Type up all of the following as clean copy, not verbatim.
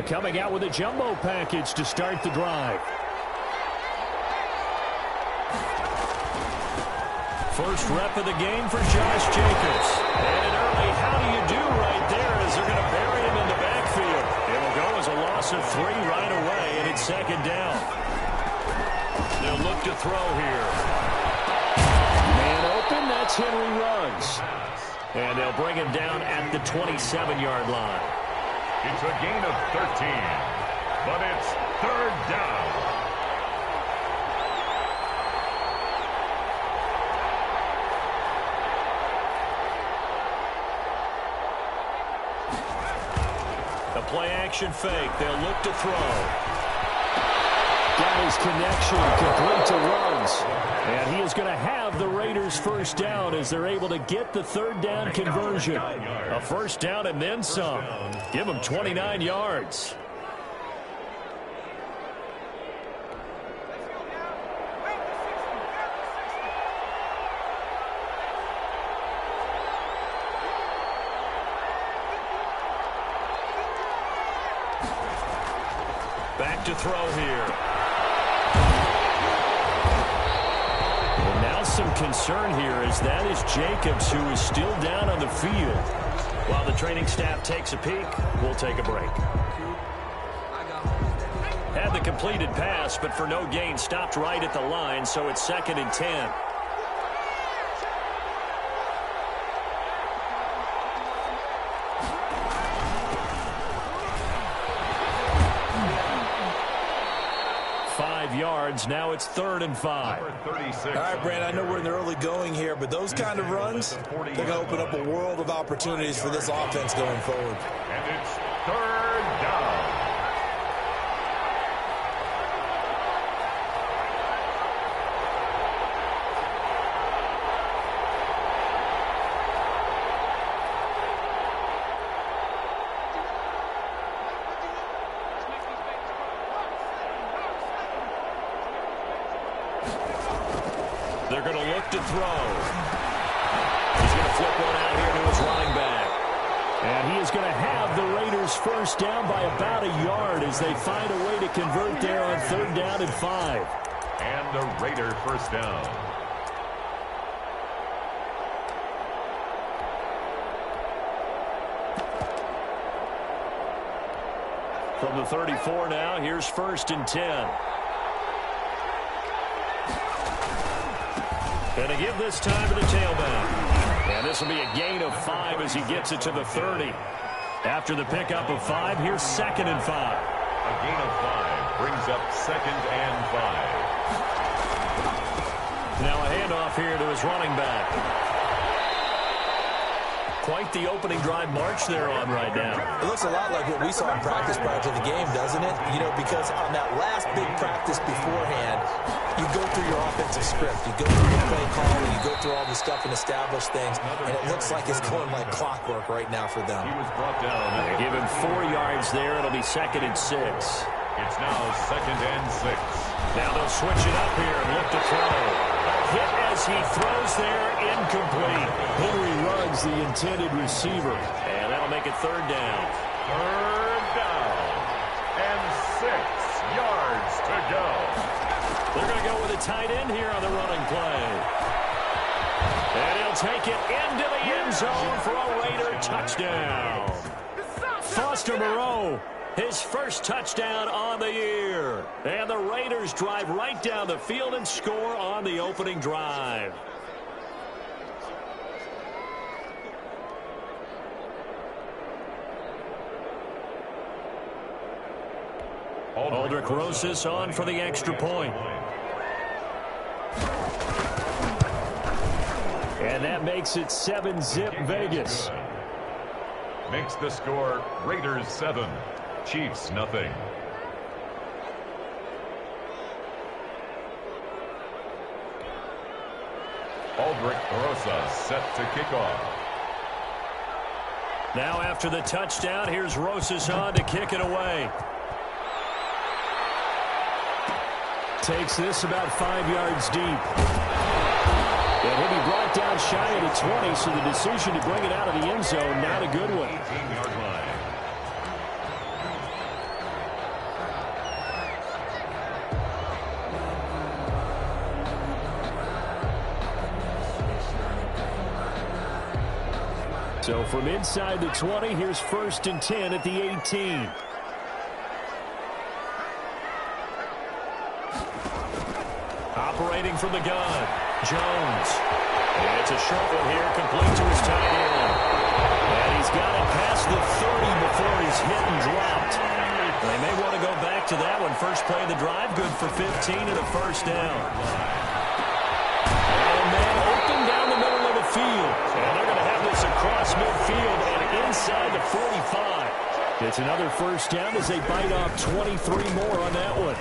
Coming out with a jumbo package to start the drive. First rep of the game for Josh Jacobs. And an early how do you do right there as they're going to bury him in the backfield. It will go as a loss of 3 right away, and it's second down. They'll look to throw here. Man open, that's Henry Ruggs. And they'll bring him down at the 27-yard line. It's a gain of 13, but it's third down. The play-action fake. They'll look to throw. Got his connection, complete to Ruggs. And he is going to have the Raiders first down as they're able to get the third down conversion. A first down and then some. Give them 29 yards. Back to throw here. And now some concern here as that is Jacobs, who is still down on the field. While the training staff takes a peek, we'll take a break. Had the completed pass, but for no gain, stopped right at the line, so it's 2nd and 10. Yards. Now it's 3rd and 5. All right, Brand, I know we're in the early going here, but those kind of runs, they're going to open up a world of opportunities for this offense going forward. And it's 3rd down. They're going to look to throw. He's going to flip one out here to his running back. And he is going to have the Raiders first down by about a yard as they find a way to convert there on 3rd down and 5. And the Raider first down. From the 34 now, here's 1st and 10. And a give this time to the tailback. And this will be a gain of 5 as he gets it to the 30. After the pickup of 5, here's 2nd and 5. A gain of 5 brings up 2nd and 5. Now a handoff here to his running back. Quite the opening drive march they're on right now. It looks a lot like what we saw in practice prior to the game, doesn't it? You know, because on that last big practice beforehand, you go through your offensive script. You go through your play calling. You go through all the stuff and establish things. And it looks like it's going like clockwork right now for them. He was brought down. They give him 4 yards there. It'll be 2nd and 6. It's now 2nd and 6. Now they'll switch it up here and look to throw. Hit as he throws there, incomplete. Henry Ruggs, the intended receiver. And that'll make it 3rd down. 3rd down. And 6 yards to go. They're going to go with a tight end here on the running play. And he'll take it into the end zone for a Raider touchdown. Foster Moreau, his first touchdown on the year. And the Raiders drive right down the field and score on the opening drive. Aldrick Rosas on for the extra point. And that makes it 7-zip Vegas. Makes the score Raiders 7, Chiefs nothing. Aldrick Rosas set to kick off. Now after the touchdown, here's Rosas on to kick it away. Takes this about 5 yards deep. And he'll be brought down shy of the 20, so the decision to bring it out of the end zone, not a good one. 18-yard line. So from inside the 20, here's 1st and 10 at the 18. Operating from the gun, Jones. And it's a short one here, complete to his tight end. And he's got it past the 30 before he's hit and dropped. They may want to go back to that one. First play of the drive, good for 15 and a first down. And man open down the middle of the field. And they're going to have this across midfield and inside the 45. It's another first down as they bite off 23 more on that one.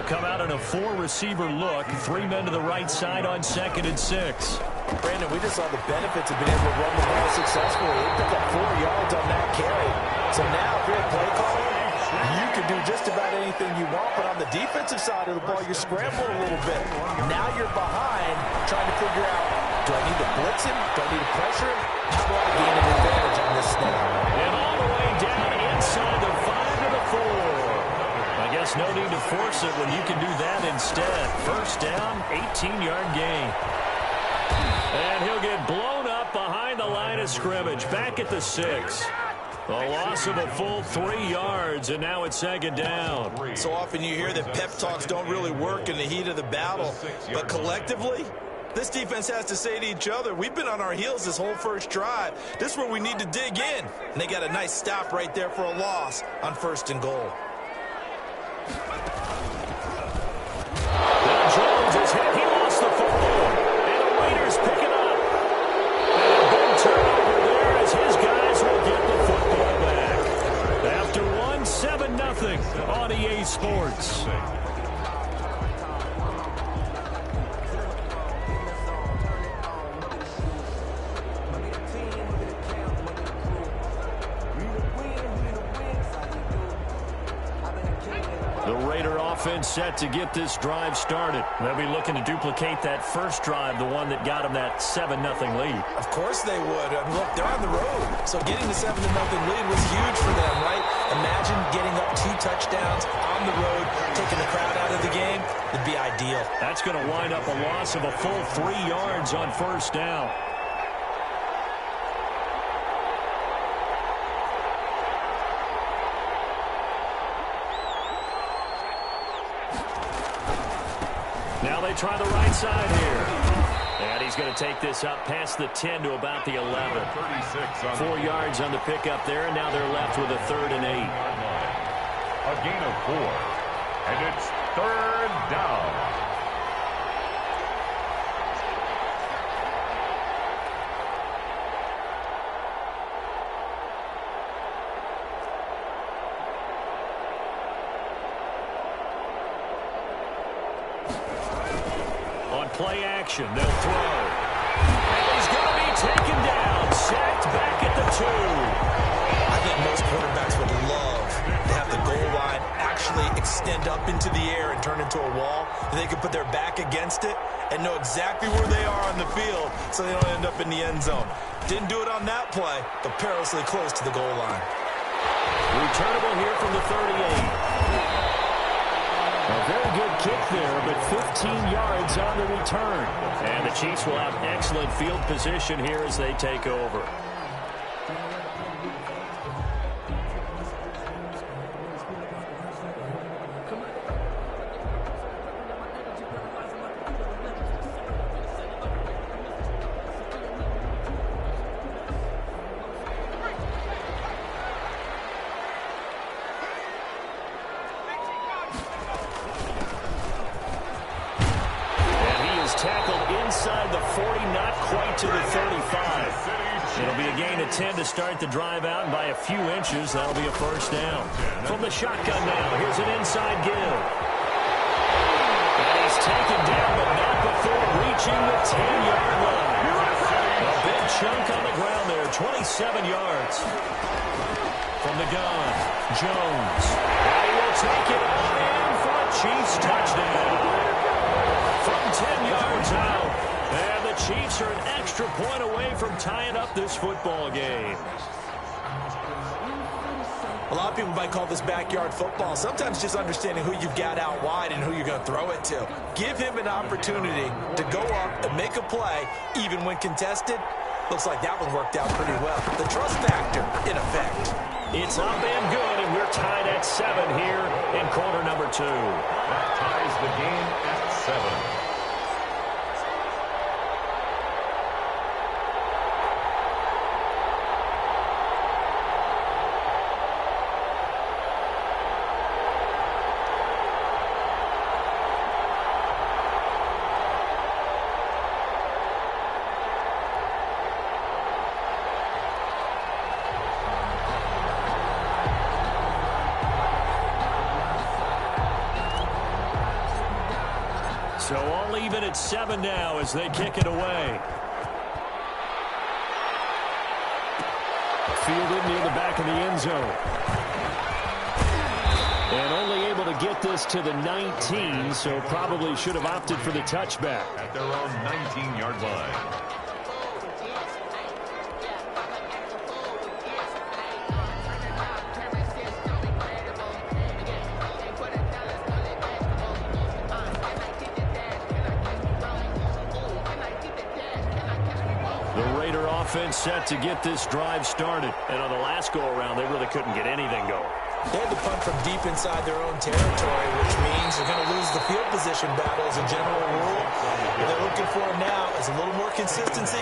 Come out in a 4-receiver look. 3 men to the right side on 2nd and 6. Brandon, we just saw the benefits of being able to run the ball successfully. They picked up 4 yards on that carry. So now, if you're a play caller, you can do just about anything you want. But on the defensive side of the ball, you're scrambling a little bit. Now you're behind, trying to figure out, do I need to blitz him? Do I need to pressure him? How do I gain an advantage on this snap? And all the way down inside the 5 to the 4. I guess no need to force it when you can do that instead. First down, 18-yard gain. And he'll get blown up behind the line of scrimmage. Back at the 6. A loss of a full 3 yards, and now it's 2nd down. So often you hear that pep talks don't really work in the heat of the battle. But collectively, this defense has to say to each other, we've been on our heels this whole first drive. This is where we need to dig in. And they got a nice stop right there for a loss on 1st and goal. Jones is hit. He lost the football. And the Raiders pick it up. And a big turnover there as his guys will get the football back. After 7-0 on EA Sports. Offense set to get this drive started. They'll be looking to duplicate that first drive, the one that got them that 7-0 lead. Of course they would. I mean, look, they're on the road. So getting the 7-0 lead was huge for them, right? Imagine getting up 2 touchdowns on the road, taking the crowd out of the game. It'd be ideal. That's going to wind up a loss of a full 3 yards on first down. Now they try the right side here. And he's going to take this up past the 10 to about the 11. 4 yards on the pickup there, and now they're left with a 3rd and 8. A gain of 4. And it's 3rd down. Play action, they'll throw. And he's going to be taken down, sacked back at the 2. I think most quarterbacks would love to have the goal line actually extend up into the air and turn into a wall. And they can put their back against it and know exactly where they are on the field so they don't end up in the end zone. Didn't do it on that play, but perilously close to the goal line. Returnable here from the 38. A very good kick there, but 15 yards on the return. And the Chiefs will have excellent field position here as they take over. Tackled inside the 40, not quite to the 35. It'll be a gain of 10 to start the drive out, and by a few inches, that'll be a first down. From the shotgun now, here's an inside give. And he's taken down, but not before reaching the 10-yard line. A big chunk on the ground there, 27 yards. From the gun, Jones. And he will take it on in for a extra point away from tying up this football game. A lot of people might call this backyard football. Sometimes just understanding who you've got out wide and who you're going to throw it to. Give him an opportunity to go up and make a play, even when contested. Looks like that one worked out pretty well. The trust factor in effect. It's up and good, and we're tied at 7 here in quarter number 2. That ties the game at 7. So all even at 7 now as they kick it away. Fielded near the back of the end zone. And only able to get this to the 19, so probably should have opted for the touchback. At their own 19-yard line. Offense set to get this drive started. And on the last go-around, they really couldn't get anything going. They had to punt from deep inside their own territory, which means they're going to lose the field position battle as a general rule. What they're looking for now is a little more consistency,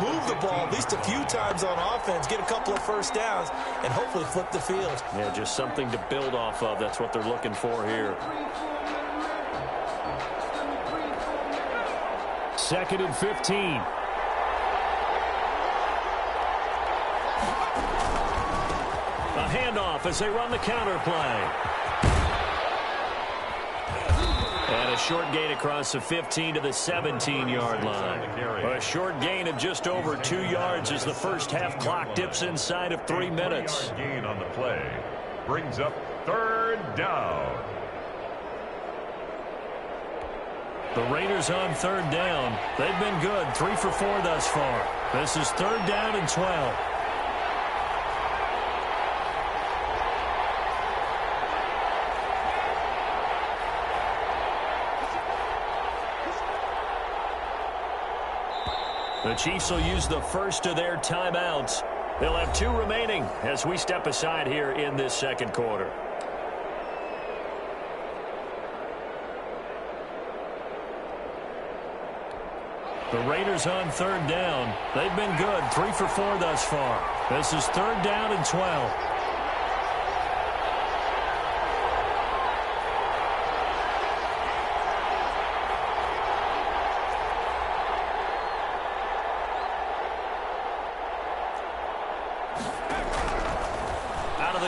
move the ball at least a few times on offense, get a couple of first downs, and hopefully flip the field. Yeah, just something to build off of. That's what they're looking for here. 2nd and 15. A handoff as they run the counter play. And a short gain across the 15 to the 17-yard line. A short gain of just over 2 yards as the first half clock dips inside of 3 minutes. Gain on the play brings up 3rd down. The Raiders on 3rd down. They've been good, 3 for 4 thus far. This is 3rd down and 12. The Chiefs will use the first of their timeouts. They'll have 2 remaining as we step aside here in this 2nd quarter. The Raiders on 3rd down. They've been good, 3 for 4 thus far. This is 3rd down and 12.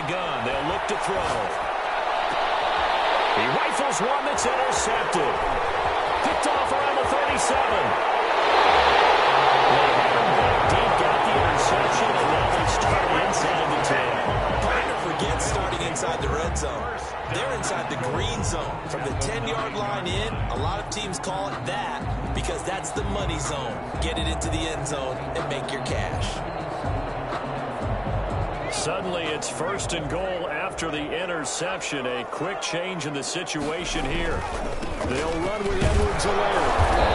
Gun. They'll look to throw. He rifles one that's intercepted. Picked off around the 37. Deep got the interception, and now they start inside the 10. Hard to forget starting inside the red zone. They're inside the green zone. From the 10-yard line in, a lot of teams call it that because that's the money zone. Get it into the end zone and make your cash. Suddenly, it's 1st and goal after the interception. A quick change in the situation here. They'll run with Edwards-Helaire.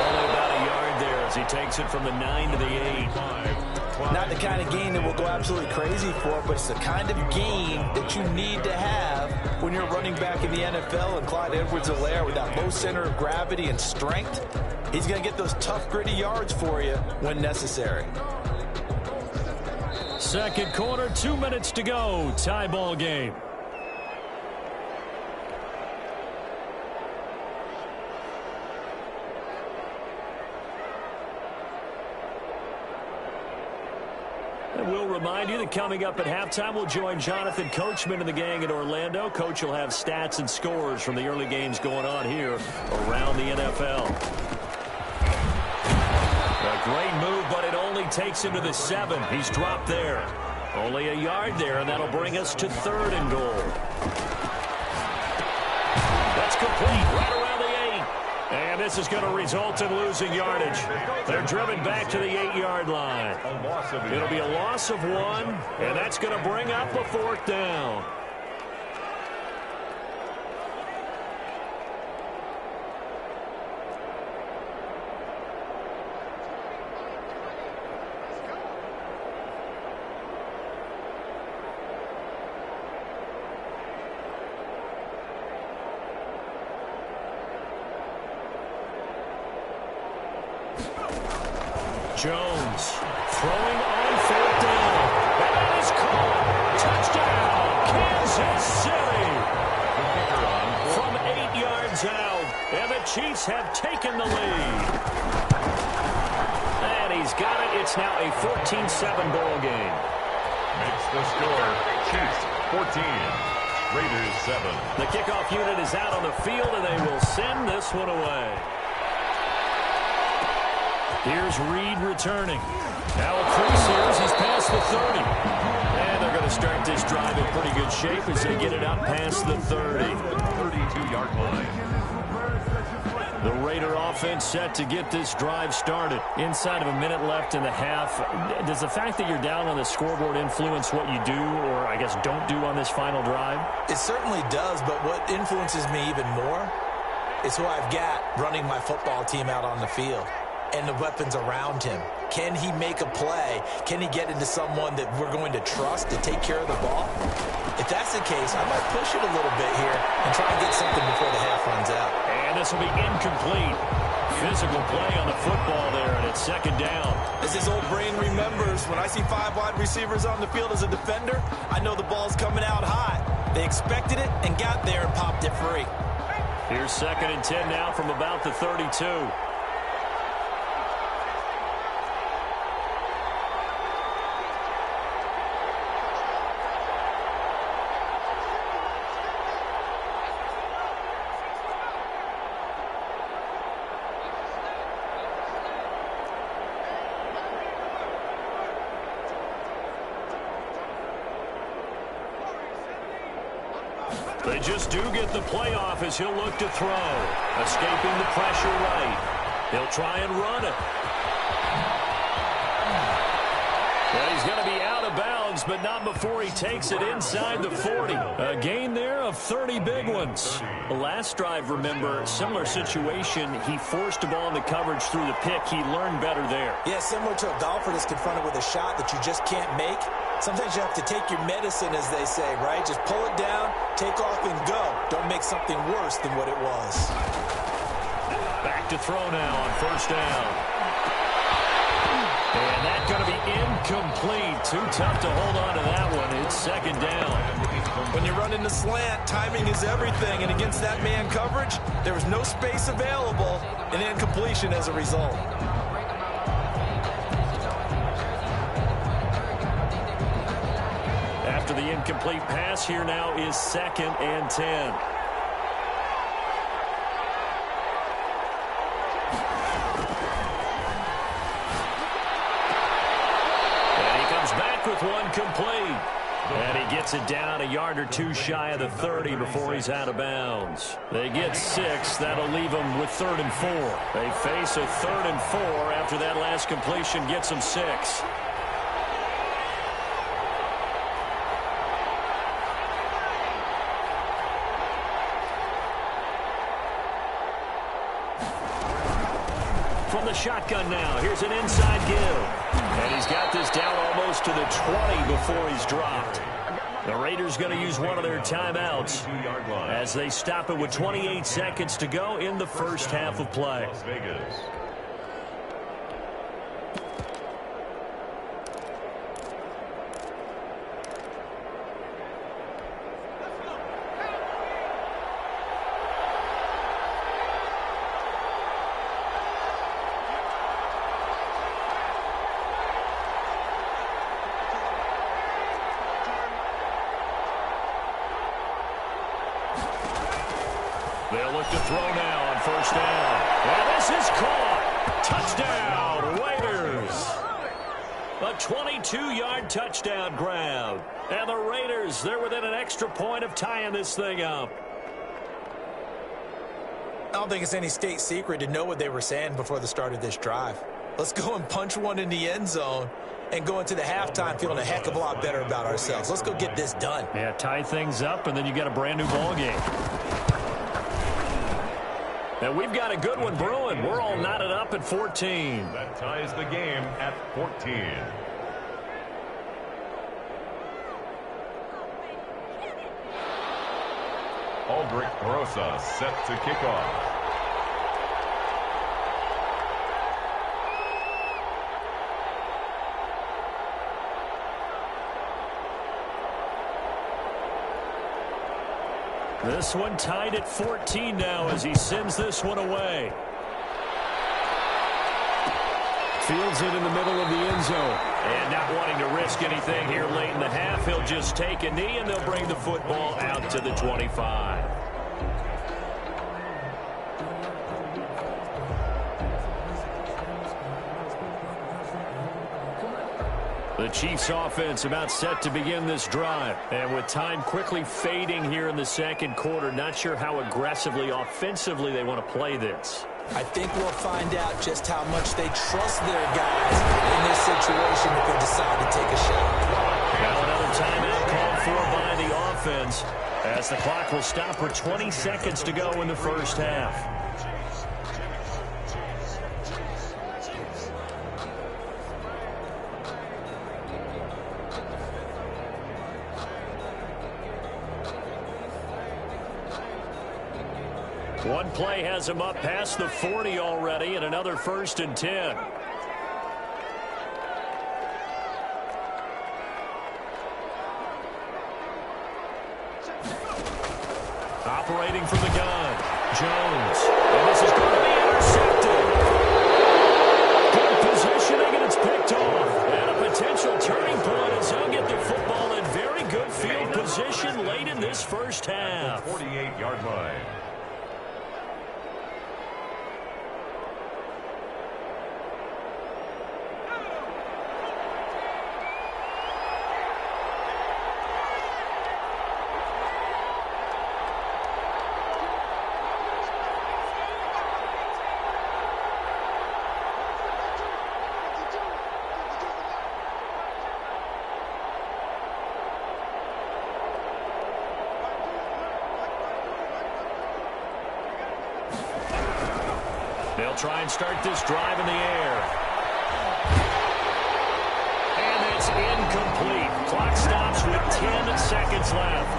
Only about a yard there as he takes it from the 9 to the 8. Not the kind of game that we'll go absolutely crazy for, but it's the kind of game that you need to have when you're running back in the NFL. And Clyde Edwards-Helaire, with that low center of gravity and strength, he's going to get those tough, gritty yards for you when necessary. 2nd quarter, 2 minutes to go. Tie ball game. And we'll remind you that coming up at halftime, we'll join Jonathan Coachman and the gang in Orlando. Coach will have stats and scores from the early games going on here around the NFL. A great move, but it only takes him to the 7. He's dropped there. Only a yard there, and that'll bring us to 3rd and goal. That's complete right around the 8. And And this is going to result in losing yardage. They're driven back to the 8-yard line. It'll be a loss of 1, and that's going to bring up a 4th down. Jones throwing on 4th down. And that is caught. Touchdown, Kansas City. From 8 yards out. And the Chiefs have taken the lead. And he's got it. It's now a 14-7 ball game. Makes the score Chiefs 14, Raiders 7. The kickoff unit is out on the field, and they will send this one away. Here's Reed returning. Now a crease here as he's past the 30. And they're going to start this drive in pretty good shape as they get it out past the 30. 32-yard line. The Raider offense set to get this drive started. Inside of a minute left in the half. Does the fact that you're down on the scoreboard influence what you do, or I guess don't do on this final drive? It certainly does, but what influences me even more is who I've got running my football team out on the field and the weapons around him. Can he make a play? Can he get into someone that we're going to trust to take care of the ball? If that's the case, I might push it a little bit here and try and get something before the half runs out. And this will be incomplete. Physical play on the football there, and it's 2nd down. As his old brain remembers, when I see 5 wide receivers on the field as a defender, I know the ball's coming out hot. They expected it and got there and popped it free. Here's 2nd and 10 now from about the 32. They just do get the playoff as he'll look to throw. Escaping the pressure right. He'll try and run it. Well, he's going to be out of bounds, but not before he takes it inside the 40. A gain there of 30 big ones. The last drive, remember, similar situation. He forced a ball into coverage through the pick. He learned better there. Yeah, similar to a golfer that's confronted with a shot that you just can't make. Sometimes you have to take your medicine, as they say, right? Just pull it down, take off, and go. Don't make something worse than what it was. Back to throw now on 1st down. And that's going to be incomplete. Too tough to hold on to that one. It's 2nd down. When you're running the slant, timing is everything. And against that man coverage, there was no space available, and incompletion as a result. After the incomplete pass, here now is 2nd and 10. With one complete. And he gets it down a yard or 2 shy of the 30 before he's out of bounds. They get 6. That'll leave them with 3rd and 4. They face a 3rd and 4 after that last completion gets them 6. From the shotgun now, here's an inside give. And he's got this down almost to the 20 before he's dropped. The Raiders going to use one of their timeouts as they stop it with 28 seconds to go in the first half of play. Las Vegas. They'll look to throw now on 1st down. And this is caught. Touchdown, Raiders. A 22-yard touchdown grab. And the Raiders, they're within an extra point of tying this thing up. I don't think it's any state secret to know what they were saying before the start of this drive. Let's go and punch one in the end zone and go into the halftime feeling a heck of a lot better about ourselves. Let's go get this done. Yeah, tie things up, and then you get a brand new ball game. And we've got a good one brewing. We're all knotted up at 14. That ties the game at 14. Aldrich Rosa set to kick off. This one tied at 14 now as he sends this one away. Fields it in the middle of the end zone. And not wanting to risk anything here late in the half, he'll just take a knee and they'll bring the football out to the 25. The Chiefs offense about set to begin this drive. And with time quickly fading here in the second quarter, not sure how aggressively, offensively they want to play this. I think we'll find out just how much they trust their guys in this situation if they decide to take a shot. Now another timeout called for by the offense as the clock will stop with 20 seconds to go in the first half. One play has him up past the 40 already, and another 1st and 10. Operating from the gun, Jones. And this is going to be intercepted. Good positioning, and it's picked off. And a potential turning point as he'll get the football in very good field position late in this first half. 48-yard line. They'll try and start this drive in the air. And it's incomplete. Clock stops with 10 seconds left.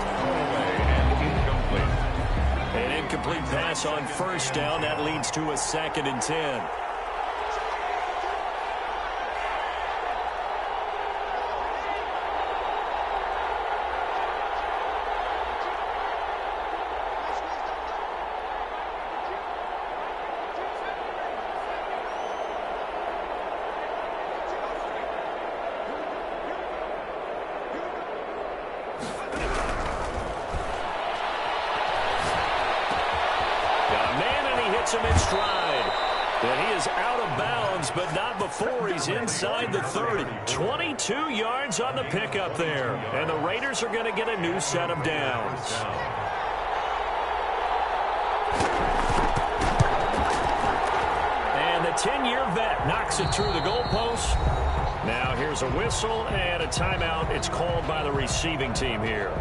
And incomplete. An incomplete pass on first down. That leads to a 2nd and 10. Him in stride. And he is out of bounds, but not before he's inside the 30. 22 yards on the pickup there. And the Raiders are going to get a new set of downs. And the 10-year vet knocks it through the goalpost. Now here's a whistle and a timeout. It's called by the receiving team here.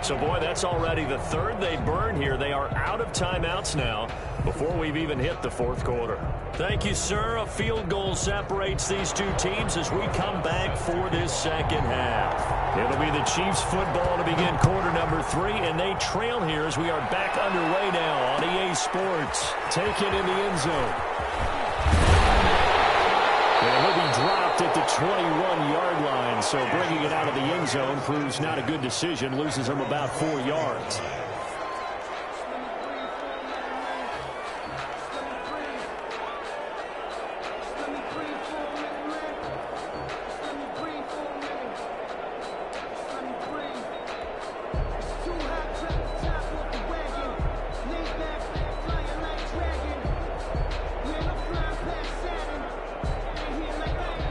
So, boy, that's already the 3rd they burned here. They are out of timeouts now before we've even hit the 4th quarter. Thank you, sir. A field goal separates these two teams as we come back for this second half. It'll be the Chiefs football to begin quarter number 3, and they trail here as we are back underway now on EA Sports. Take it in the end zone. And he'll be dropped at the 21-yard line, so bringing it out of the end zone proves not a good decision, loses him about 4 yards.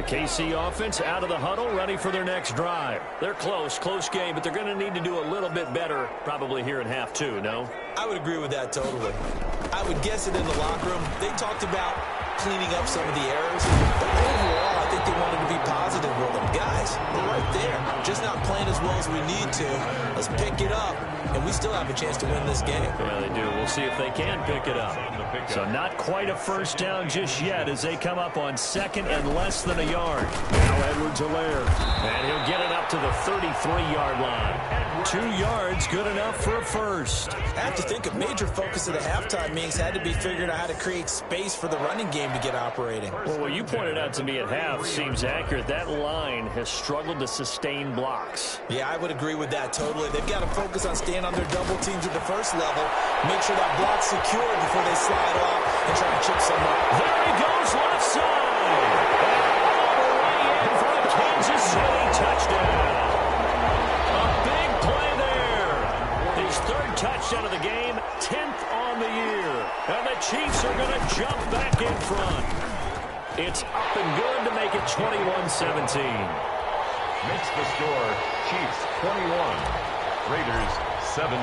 KC offense out of the huddle, ready for their next drive. They're close game, but they're going to need to do a little bit better probably here in half 2, no? I would agree with that totally. I would guess it in the locker room. They talked about cleaning up some of the errors, but overall, I think they wanted to be positive with them. Guys, we're right there, just not playing as well as we need to. Let's pick it up, and we still have a chance to win this game. Yeah, they do. We'll see if they can pick it up. So not quite a first down just yet as they come up on second and less than a yard. Now Edwards-Helaire, and he'll get it up to the 33-yard line. 2 yards, good enough for a first. I have to think a major focus of the halftime meetings had to be figuring out how to create space for the running game to get operating. Well, what you pointed out to me at half seems accurate. That line has struggled to sustain blocks. Yeah, I would agree with that totally. They've got to focus on staying on their double teams at the first level, make sure that block's secured before they slide off and try to chip some up. There he goes, left side. And all the way in for a Kansas City touchdown. A big play there. His 3rd touchdown of the game, 10th on the year. And the Chiefs are going to jump back in front. It's up and good to make it 21-17. Makes the score Chiefs 21, Raiders 17.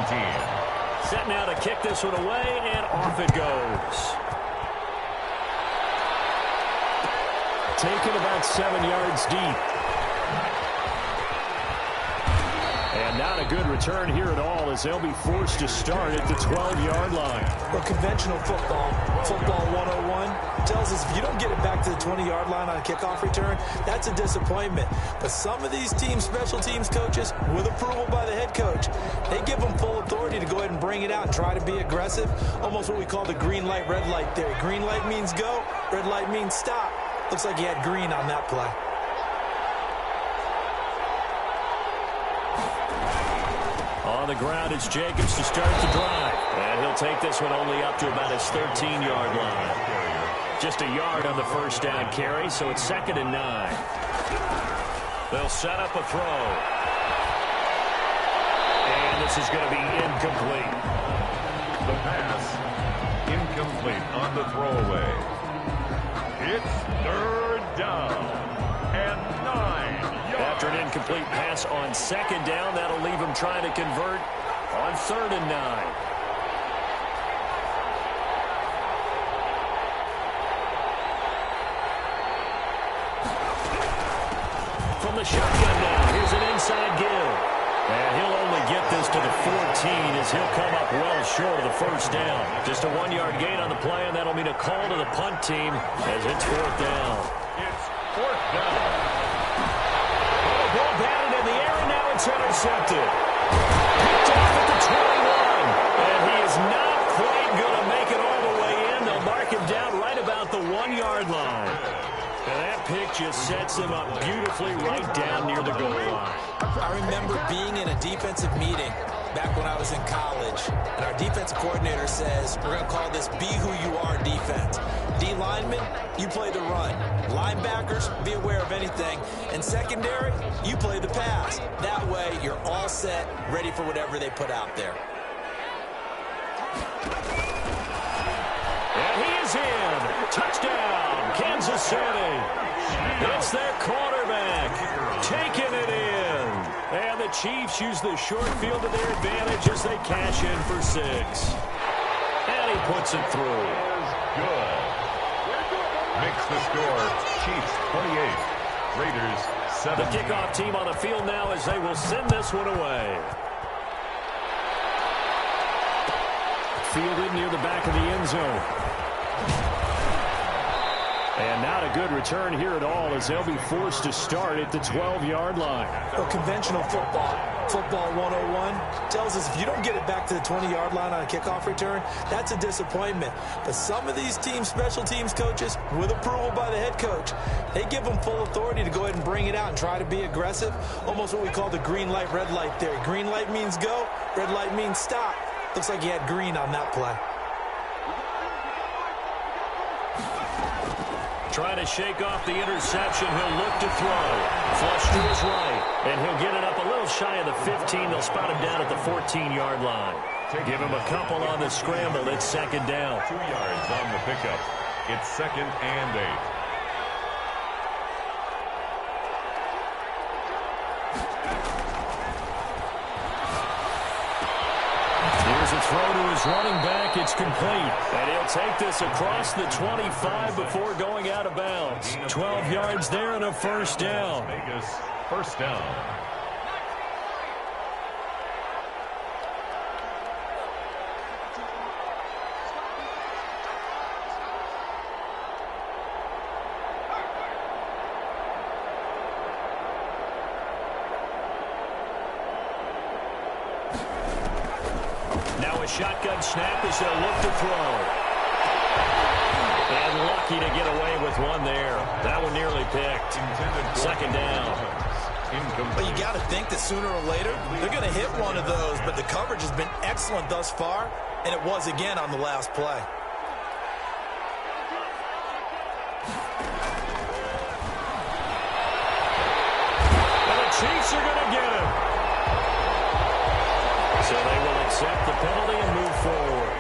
Set now to kick this one away, and off it goes. Taken about 7 yards deep. And not a good return here at all as they'll be forced to start at the 12-yard line. Well, conventional football 101, tells us if you don't get it back to the 20-yard line on a kickoff return, that's a disappointment. But some of these teams, special teams coaches, with approval by the head coach, they give them full authority to go ahead and bring it out and try to be aggressive. Almost what we call the green light, red light theory. Green light means go, red light means stop. Looks like he had green on that play. On the ground, it's Jacobs to start the drive. And he'll take this one only up to about his 13-yard line. Just a yard on the first down carry, so it's 2nd and 9. They'll set up a throw. And this is going to be incomplete. The pass, incomplete on the throwaway. It's 3rd down and 9 yards. After an incomplete pass on 2nd down, that'll leave him trying to convert on 3rd and 9. From the shotgun now, here's an inside give. And he'll only get this to the 14 as he'll come up well short of the first down. Just a 1-yard gain on the play, and that'll mean a call to the punt team as it's 4th down. It's 4th down. The ball batted in the air, and now it's intercepted. Picked off at the 21, and he is not quite going to make it all the way in. They'll mark him down right about the 1-yard line. And that pick just sets him up beautifully right down near the goal line. I remember being in a defensive meeting back when I was in college, and our defense coordinator says, we're going to call this be who you are defense. D linemen, you play the run. Linebackers, be aware of anything. And secondary, you play the pass. That way, you're all set, ready for whatever they put out there. And he is in. Touchdown, Kansas City. It's their quarterback taking it in. And the Chiefs use the short field to their advantage as they cash in for 6. And he puts it through. Good. Makes the score Chiefs 28, Raiders 7. The kickoff team on the field now as they will send this one away. Fielded near the back of the end zone. And not a good return here at all as they'll be forced to start at the 12-yard line. Well, conventional football 101, tells us if you don't get it back to the 20-yard line on a kickoff return, that's a disappointment. But some of these teams, special teams coaches, with approval by the head coach, they give them full authority to go ahead and bring it out and try to be aggressive. Almost what we call the green light, red light theory. Green light means go, red light means stop. Looks like he had green on that play. Trying to shake off the interception. He'll look to throw. Flush to his right. And he'll get it up a little shy of the 15. They'll spot him down at the 14-yard line. Give him a couple on the scramble. It's 2nd down. 2 yards on the pickup. It's 2nd and 8. Here's a throw to his running back. It's complete. And he'll take this across the 25 before going out of bounds. 12 yards there and a first down. Vegas, first down. Now a shotgun snap as they'll look to throw. And lucky to get away with one there. That one nearly picked. Second down. But you got to think that sooner or later they're going to hit one of those, but the coverage has been excellent thus far, and it was again on the last play. And the Chiefs are going to get him. So they will accept the penalty and move forward.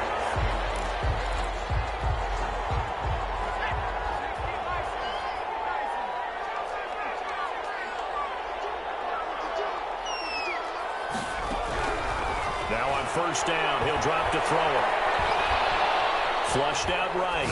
Now on first down, he'll drop to throw it. Flushed out right.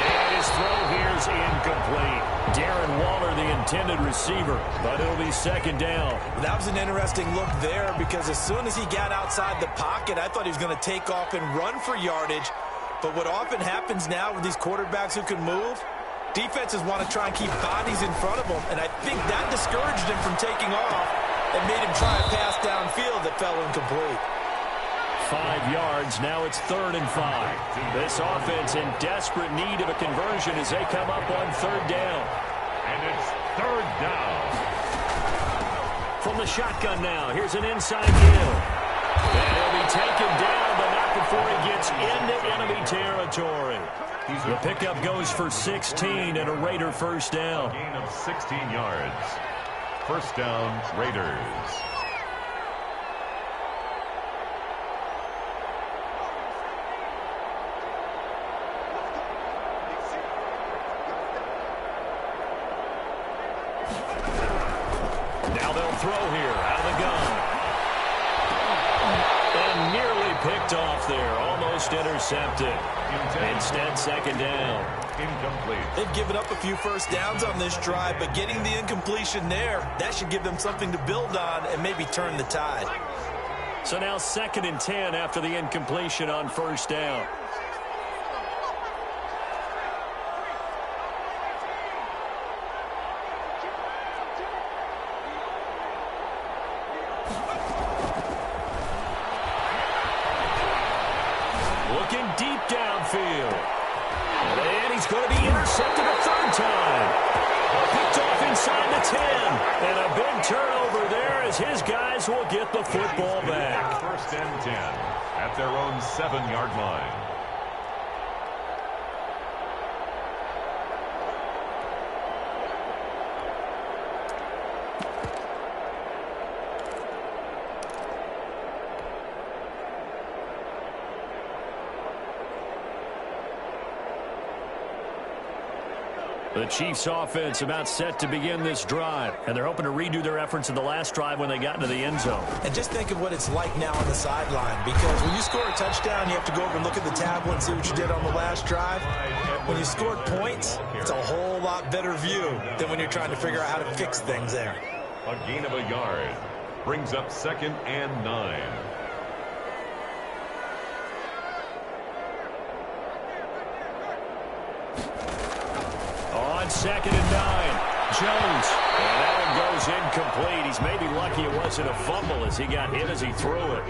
And his throw here's incomplete. Darren Waller, the intended receiver, but it'll be second down. That was an interesting look there because as soon as he got outside the pocket, I thought he was going to take off and run for yardage. But what often happens now with these quarterbacks who can move, defenses want to try and keep bodies in front of them, and I think that discouraged him from taking off and made him try a pass downfield that fell incomplete. 5 yards. Now it's 3rd and 5. This offense in desperate need of a conversion as they come up on 3rd down. And it's 3rd down. From the shotgun now, here's an inside give. And he'll be taken down, but not before he gets into enemy territory. The pickup goes for 16 and a Raider first down. Gain of 16 yards. First down, Raiders. Now they'll throw here out of the gun. And nearly picked off there. Almost intercepted. Instead, second down. Incomplete. They've given up a few first downs on this drive, but getting the incompletion there, that should give them something to build on and maybe turn the tide. So now 2nd and 10 after the incompletion on first down. Looking deep downfield. And he's going to be intercepted a 3rd time. Picked off inside the 10. And a big turnover there as his guys will get the football back. 1st and 10 at their own 7-yard line. The Chiefs offense about set to begin this drive, and they're hoping to redo their efforts in the last drive when they got into the end zone. And just think of what it's like now on the sideline, because when you score a touchdown, you have to go over and look at the tablet and see what you did on the last drive. When you scored points, it's a whole lot better view than when you're trying to figure out how to fix things there. A gain of a yard brings up 2nd and 9. On 2nd and 9, Jones. And that one goes incomplete. He's maybe lucky it wasn't a fumble as he got hit as he threw it.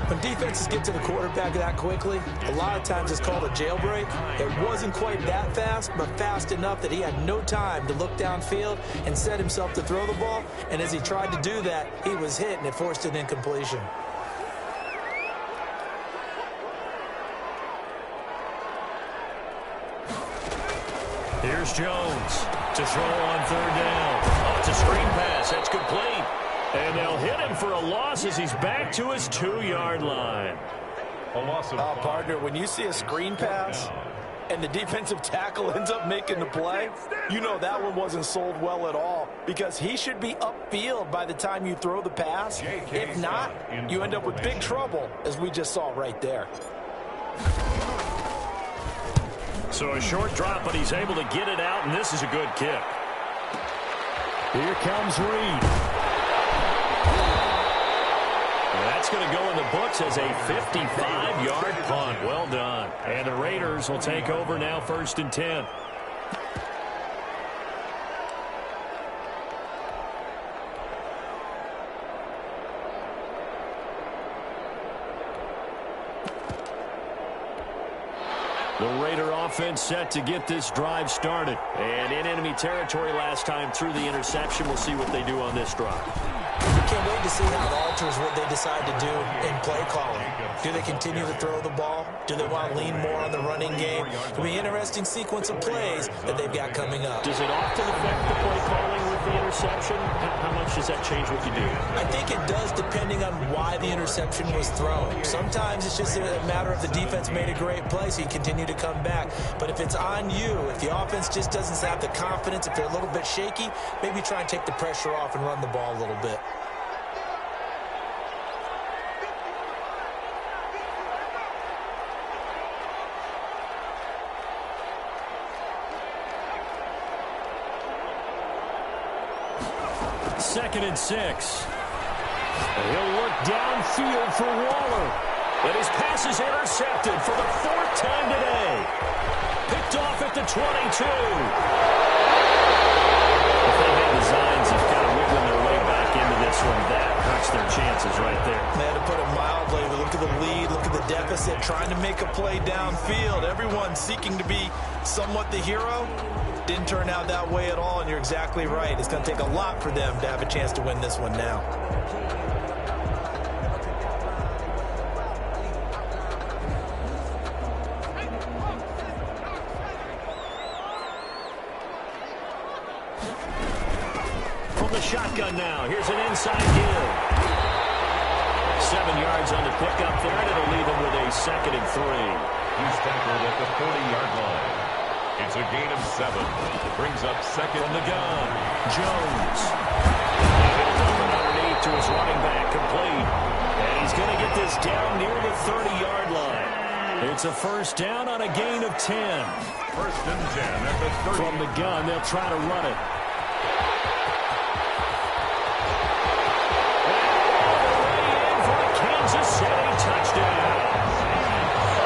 When defenses get to the quarterback that quickly, a lot of times it's called a jailbreak. It wasn't quite that fast, but fast enough that he had no time to look downfield and set himself to throw the ball. And as he tried to do that, he was hit and it forced an incompletion. Here's Jones to throw on 3rd down. Oh, it's a screen pass. That's complete. And they'll hit him for a loss as he's back to his 2-yard line. A loss of partner, when you see a screen pass and the defensive tackle ends up making the play, You know that one wasn't sold well at all because he should be upfield by the time you throw the pass. If not, you end up with big trouble, as we just saw right there. So a short drop, but he's able to get it out, and this is a good kick. Here comes Reed. That's going to go in the books as a 55-yard punt. Well done. And the Raiders will take over now, 1st and 10. The Raider offense set to get this drive started. And in enemy territory last time through the interception. We'll see what they do on this drive. Can't wait to see how it alters what they decide to do in play calling. Do they continue to throw the ball? Do they want to lean more on the running game? It'll be an interesting sequence of plays that they've got coming up. Does it often affect the play calling with the interception? How much does that change what you do? I think it does depending on why the interception was thrown. Sometimes it's just a matter of the defense made a great play, so you continue to come back. But if it's on you, if the offense just doesn't have the confidence, if they're a little bit shaky, maybe try and take the pressure off and run the ball a little bit. Second and 6. He'll look downfield for Waller. And his pass is intercepted for the 4th time today. Picked off at the 22. If they had designs of kind of wiggling their way back into this one, that hurts their chances right there. They had to put it mildly. Look at the lead, look at the deficit, trying to make a play downfield. Everyone seeking to be somewhat the hero. Didn't turn out that way at all, and you're exactly right. It's going to take a lot for them to have a chance to win this one now. From the shotgun now, here's an inside give. 7 yards on the pickup there, and it'll leave him with a 2nd and 3. He's tackled at the 40-yard line. It's a gain of 7. Brings up 2nd from the gun. Jones. And he'll dump it underneath to his running back, complete. And he's going to get this down near the 30-yard line. It's a 1st down on a gain of 10. 1st and 10 at the 30. From the gun, they'll try to run it. Kansas City touchdown.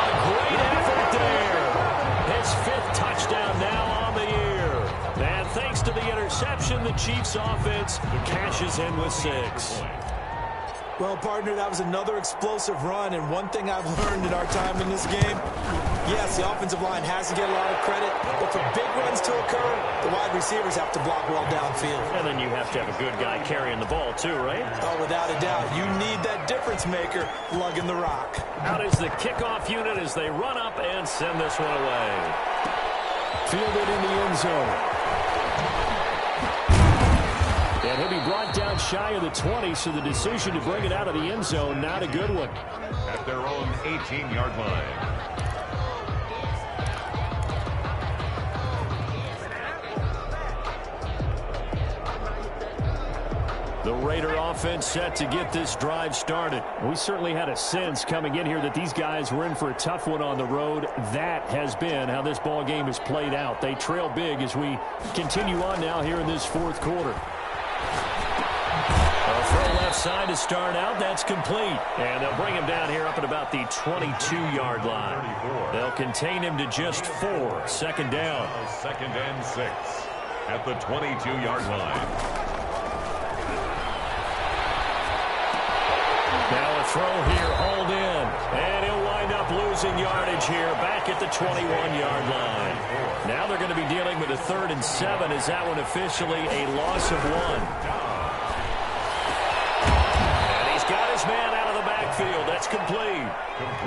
A great effort there. His 5th touchdown now on the year. And thanks to the interception, the Chiefs offense cashes in with 6. Well, partner, that was another explosive run, and one thing I've learned in our time in this game, yes, the offensive line has to get a lot of credit, but for big runs to occur, the wide receivers have to block well downfield. And then you have to have a good guy carrying the ball too, right? Oh, without a doubt. You need that difference maker lugging the rock. Out is the kickoff unit as they run up and send this one away. Fielded in the end zone. And he'll be brought down shy of the 20, so the decision to bring it out of the end zone, not a good one. At their own 18-yard line. The Raider offense set to get this drive started. We certainly had a sense coming in here that these guys were in for a tough one on the road. That has been how this ball game has played out. They trail big as we continue on now here in this 4th quarter. Throw left side to start out. That's complete. And they'll bring him down here up at about the 22-yard line. They'll contain him to just 4. 2nd down. 2nd and 6 at the 22-yard line. Now a throw here, hauled in. And he'll wind up losing yardage here back at the 21-yard line. Now they're going to be dealing with a 3rd and 7. Is that one officially a loss of 1? Man out of the backfield. That's complete.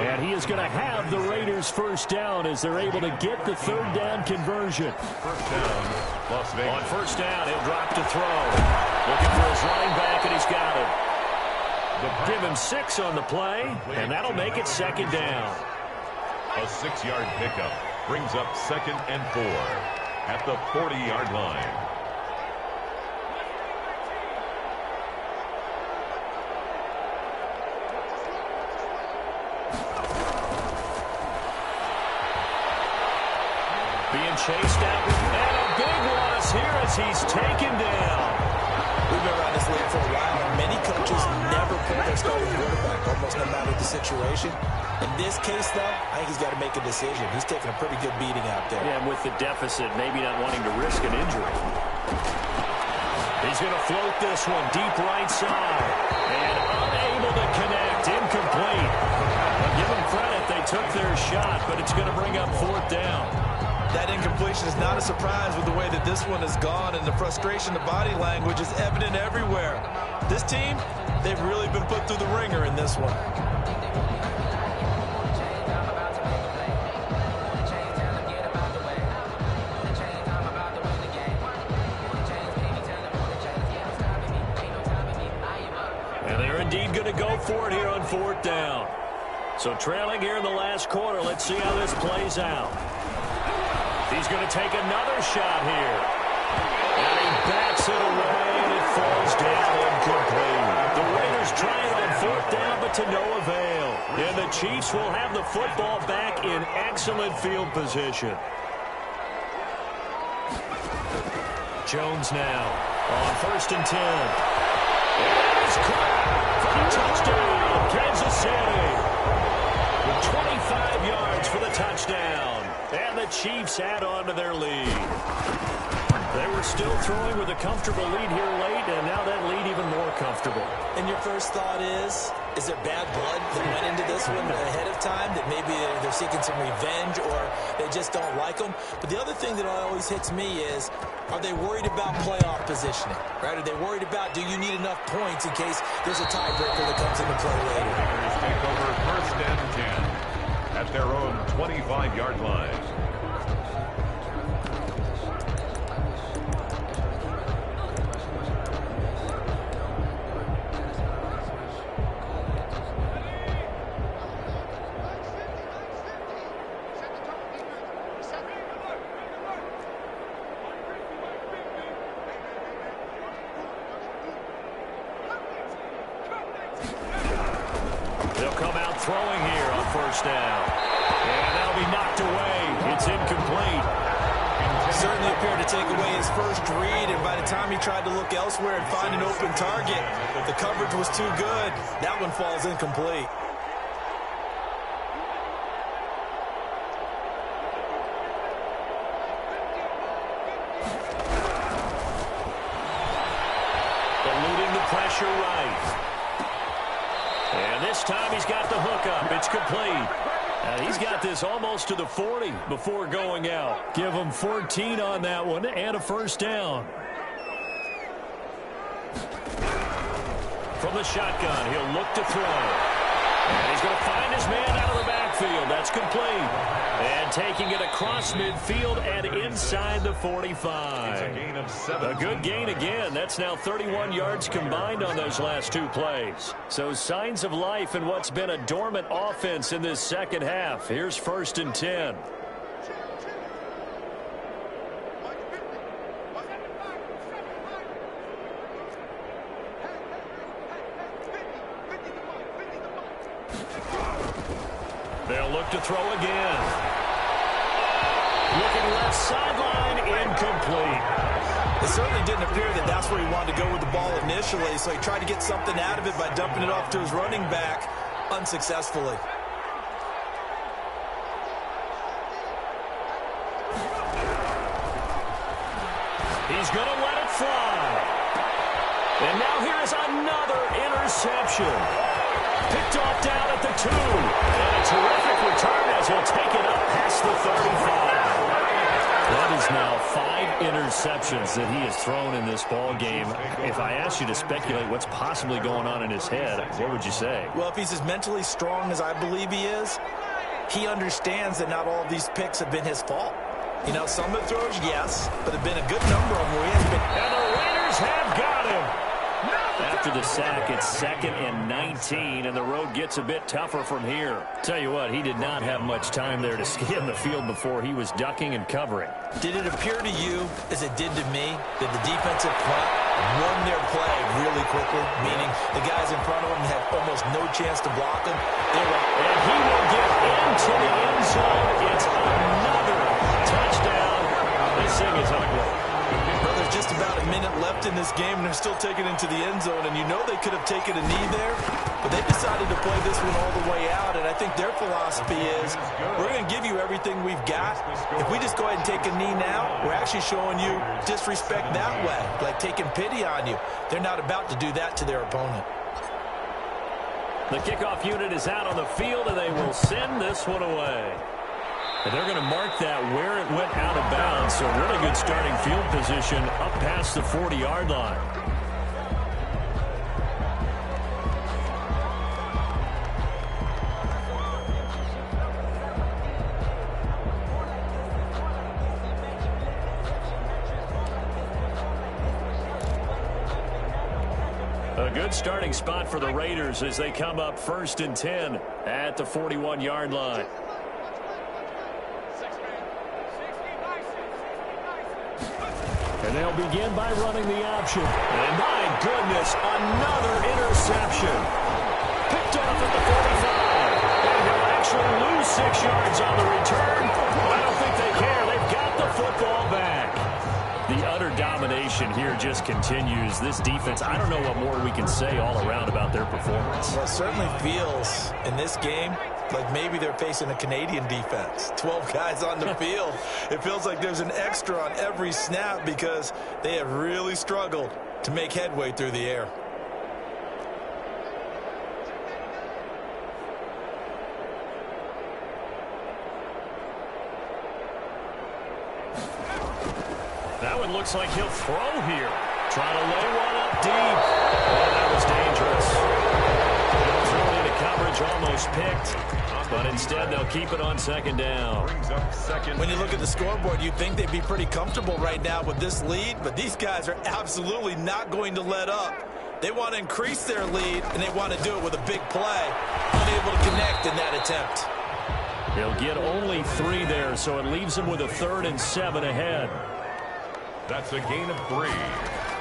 And he is going to have the Raiders' 1st down as they're able to get the 3rd down conversion. 1st down, Las Vegas. On 1st down, he'll drop to throw. Looking for his running back, and he's got it. Give him 6 on the play, and that'll make it 2nd down. A 6-yard pickup brings up 2nd and 4. at the 40-yard line. Being chased out, and a big loss here as he's taken down. We've been around this league for a while, and many coaches never pull their starting quarterback, almost no matter the situation. In this case, though, I think he's got to make a decision. He's taking a pretty good beating out there. Yeah, and with the deficit, maybe not wanting to risk an injury. He's going to float this one deep right side. And unable to connect. Incomplete. I'll give them credit. They took their shot, but it's going to bring up 4th down. That incompletion is not a surprise with the way that this one has gone, and the frustration, the body language is evident everywhere. This team, they've really been put through the ringer in this one. And they're indeed going to go for it here on 4th down. So trailing here in the last quarter, let's see how this plays out. He's going to take another shot here. And he backs it away, and it falls down incomplete. The Raiders try it on 4th down, but to no avail. And the Chiefs will have the football back in excellent field position. Jones now on 1st and 10. And it's caught for the touchdown, Kansas City. With 25 yards for the touchdown. And the Chiefs add on to their lead. They were still throwing with a comfortable lead here late, and now that lead even more comfortable. And your first thought is there bad blood that went into this one ahead of time, that maybe they're seeking some revenge or they just don't like them? But the other thing that always hits me is, are they worried about playoff positioning? Right? Are they worried about, do you need enough points in case there's a tiebreaker that comes into play later? Raiders take over 1st and 10 at their own 25-yard line. Throwing here on 1st down. And that'll be knocked away. It's incomplete. Certainly appeared to take away his first read, and by the time he tried to look elsewhere and find an open target, the coverage was too good. That one falls incomplete. Eluding the pressure right. And this time he's got the hook up. It's complete. And he's got this almost to the 40 before going out. Give him 14 on that one and a 1st down. From the shotgun, he'll look to throw. And he's going to find his man out of the backfield. That's complete. And taking it across midfield and inside the 45. It's a gain of 7. A good gain again. That's now 31 yards combined on those last 2 plays. So signs of life in what's been a dormant offense in this second half. Here's 1st and 10. They'll look to throw again. Looking left sideline, incomplete. It certainly didn't appear that that's where he wanted to go with the ball initially, so he tried to get something out of it by dumping it off to his running back unsuccessfully. He's going to let it fly. And now here is another interception. Picked off down at the 2. And a terrific return as he'll take it up past the 35. That is now 5 interceptions that he has thrown in this ball game. If I asked you to speculate what's possibly going on in his head, what would you say? Well, if he's as mentally strong as I believe he is, he understands that not all of these picks have been his fault. You know, some of the throws, yes, but there have been a good number of them where he has been. And the Raiders have got him. After the sack, it's 2nd and 19, and the road gets a bit tougher from here. Tell you what, he did not have much time there to scan the field before he was ducking and covering. Did it appear to you, as it did to me, that the defensive front won their play really quickly, meaning the guys in front of them had almost no chance to block him? And he will get into the end zone. It's another touchdown. This thing is ugly. Well, there's just about a minute left in this game, and they're still taking it into the end zone. And you know they could have taken a knee there, but they decided to play this one all the way out. And I think their philosophy is, we're going to give you everything we've got. If we just go ahead and take a knee now, we're actually showing you disrespect that way, like taking pity on you. They're not about to do that to their opponent. The kickoff unit is out on the field, and they will send this one away. And they're going to mark that where it went out of bounds. So really good starting field position up past the 40-yard line. A good starting spot for the Raiders as they come up 1st and 10 at the 41-yard line. And they'll begin by running the option. And my goodness, another interception. Picked off at the 45. And he'll actually lose 6 yards on the return. I don't think they care. They've got the football back. The utter domination here just continues. This defense, I don't know what more we can say all around about their performance. Well, it certainly feels in this game like maybe they're facing a Canadian defense. 12 guys on the field. It feels like there's an extra on every snap because they have really struggled to make headway through the air. That one looks like he'll throw here. Trying to lay one up deep. Oh, that was dangerous. Thrown into coverage, almost picked. But instead, they'll keep it on 2nd down. When you look at the scoreboard, you'd think they'd be pretty comfortable right now with this lead, but these guys are absolutely not going to let up. They want to increase their lead, and they want to do it with a big play. Unable to connect in that attempt. They'll get only 3 there, so it leaves them with a 3rd and 7 ahead. That's a gain of 3.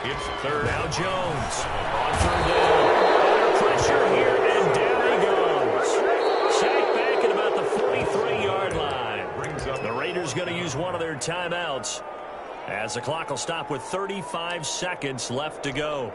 It's 3rd. Now Jones on 3rd down. Under pressure here, and down he goes. Sacked back at about the 43-yard line. The Raiders going to use one of their timeouts as the clock will stop with 35 seconds left to go.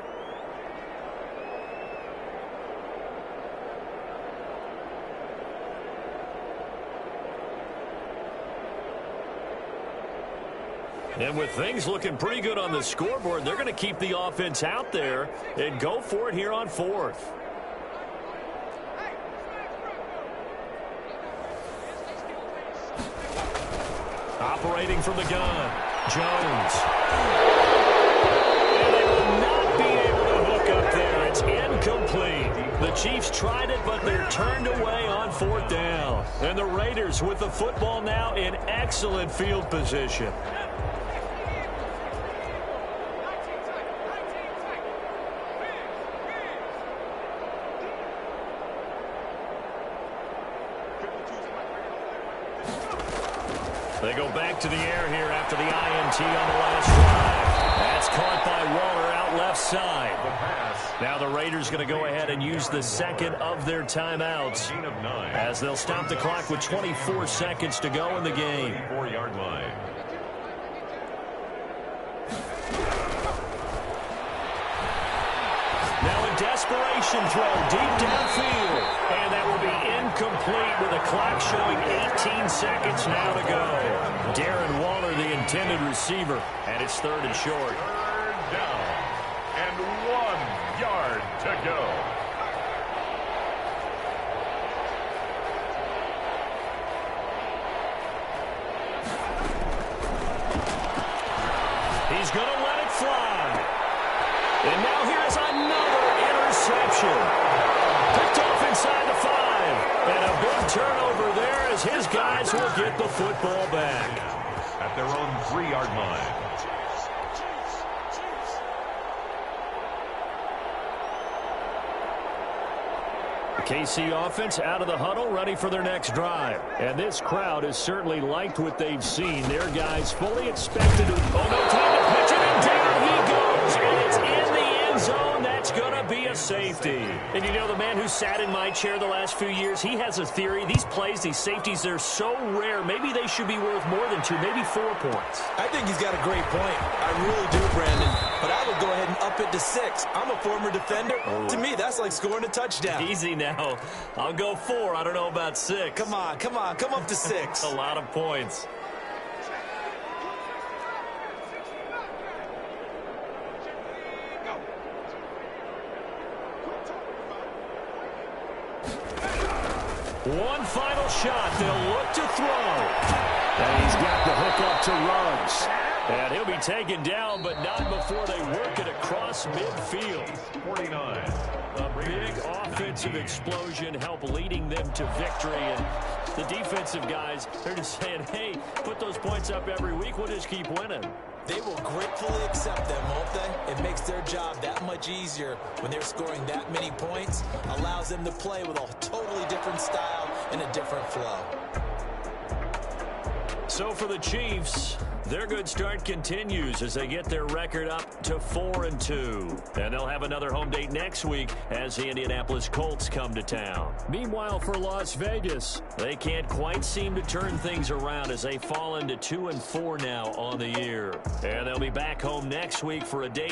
And with things looking pretty good on the scoreboard, they're going to keep the offense out there and go for it here on 4th. Operating from the gun, Jones. And they will not be able to hook up there. It's incomplete. The Chiefs tried it, but they're turned away on 4th down. And the Raiders with the football now in excellent field position. They go back to the air here after the INT on the last drive. That's caught by Waller out left side. Now the Raiders going to go ahead and use the 2nd of their timeouts as they'll stop the clock with 24 seconds to go in the game. 4-yard line. Now a desperation throw deep downfield. And that will be incomplete with the clock showing 18 seconds now to go. Darren Waller, the intended receiver, and it's 3rd and short. 3rd down and 1 yard to go. He's going to let it fly. And now here's another interception. Picked off inside the 5. And a big turnover there as his guys will get the football back. At their own 3-yard line. KC offense out of the huddle, ready for their next drive. And this crowd has certainly liked what they've seen. Their guys fully expected to... Oh, no, time to pitch it, and down he goes. And it's in the end zone. That's going to be a safety. And you know, the man who sat in my chair the last few years, he has a theory. These plays, these safeties, they're so rare. Maybe they should be worth more than 2, maybe 4 points. I think he's got a great point. I really do, Brandon. But I would go ahead and up it to 6. I'm a former defender. To me, that's like scoring a touchdown. Easy now. I'll go 4. I don't know about 6. Come on. Come up to 6. A lot of points. One final shot. They'll look to throw. And he's got the hook up to Ruggs. And he'll be taken down, but not before they work it across midfield. 49. A big offensive explosion help leading them to victory. And the defensive guys, they're just saying, hey, put those points up every week. We'll just keep winning. They will gratefully accept them, won't they? It makes their job that much easier when they're scoring that many points. Allows them to play with a totally different style and a different flow. So for the Chiefs, their good start continues as they get their record up to 4-2. And they'll have another home date next week as the Indianapolis Colts come to town. Meanwhile, for Las Vegas, they can't quite seem to turn things around as they fall into 2-4 now on the year. And they'll be back home next week for a day